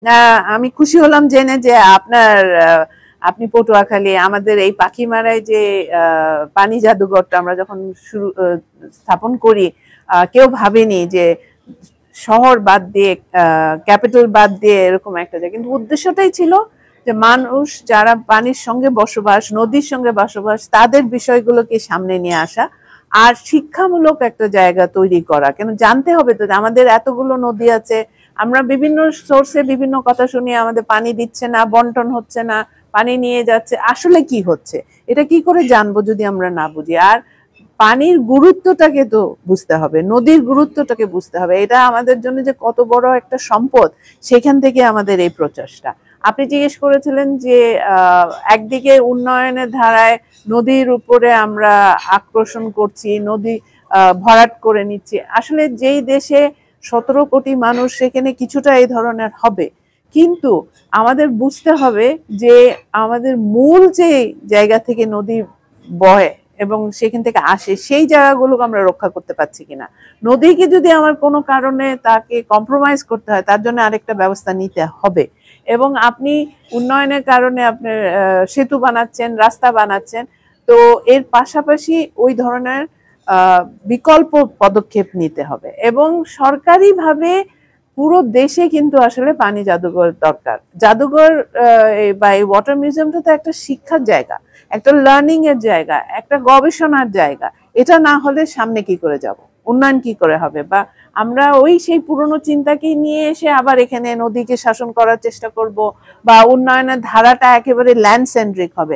না, আমি খুশি হলাম জেনে যে আপনি পটুয়াখালী আমাদের এই পাখিমারায় যে পানি জাদুঘরটা আমরা যখন স্থাপন করি, কেউ ভাবেনি যে শহর বাদ দিয়ে ক্যাপিটাল বাদ দিয়ে এরকম একটা জায়গা, কিন্তু উদ্দেশ্যটাই ছিল যে মানুষ যারা পানির সঙ্গে বসবাস, নদীর সঙ্গে বসবাস, তাদের বিষয়গুলোকে সামনে নিয়ে আসা আর শিক্ষামূলক একটা জায়গা তৈরি করা। কেন জানতে হবে তো আমাদের এতগুলো নদী আছে, আমরা বিভিন্ন সোর্সে বিভিন্ন কথা শুনি, আমাদের পানি দিচ্ছে না, বন্টন হচ্ছে না, পানি নিয়ে যাচ্ছে, আসলে কি হচ্ছে এটা কি করে জানবো যদি আমরা না বুঝি? আর পানির গুরুত্বটাকে তো বুঝতে হবে, নদীর গুরুত্বটাকে বুঝতে হবে, এটা আমাদের জন্য যে কত বড় একটা সম্পদ, সেখান থেকে আমাদের এই প্রচেষ্টা। আপনি জিজ্ঞেস করেছিলেন যে একদিকে উন্নয়নের ধারায় নদীর উপরে আমরা আকর্ষণ করছি, নদী ভরাট করে নিচ্ছি। আসলে যেই দেশে 17 কোটি মানুষ, সেখানে কিছুটা এই ধরনের হবে, কিন্তু আমাদের বুঝতে হবে যে আমাদের মূল যে জায়গা থেকে নদী বয় এবং সেখান থেকে আসে, সেই জায়গাগুলোকে আমরা রক্ষা করতে পারছি কিনা। নদীকে যদি আমার কোনো কারণে তাকে কম্প্রোমাইজ করতে হয়, তার জন্য আরেকটা ব্যবস্থা নিতে হবে। এবং আপনি উন্নয়নের কারণে আপনার সেতু বানাচ্ছেন, রাস্তা বানাচ্ছেন, তো এর পাশাপাশি ওই ধরনের বিকল্প পদক্ষেপ নিতে হবে। এবং সরকারিভাবে পুরো দেশে কিন্তু আসলে পানি জাদুঘর দরকার। জাদুঘর বা এই ওয়াটার মিউজিয়ামটা তো একটা শিক্ষার জায়গা, একটা লার্নিং এর জায়গা, একটা গবেষণার জায়গা। এটা না হলে সামনে কি করে যাব, উন্নয়ন কি করে হবে? বা আমরা ওই সেই পুরনো চিন্তাকে নিয়ে এসে আবার এখানে নদীকে শাসন করার চেষ্টা করব, বা উন্নয়নের ধারাটা একেবারে ল্যান্ড সেন্ট্রিক হবে।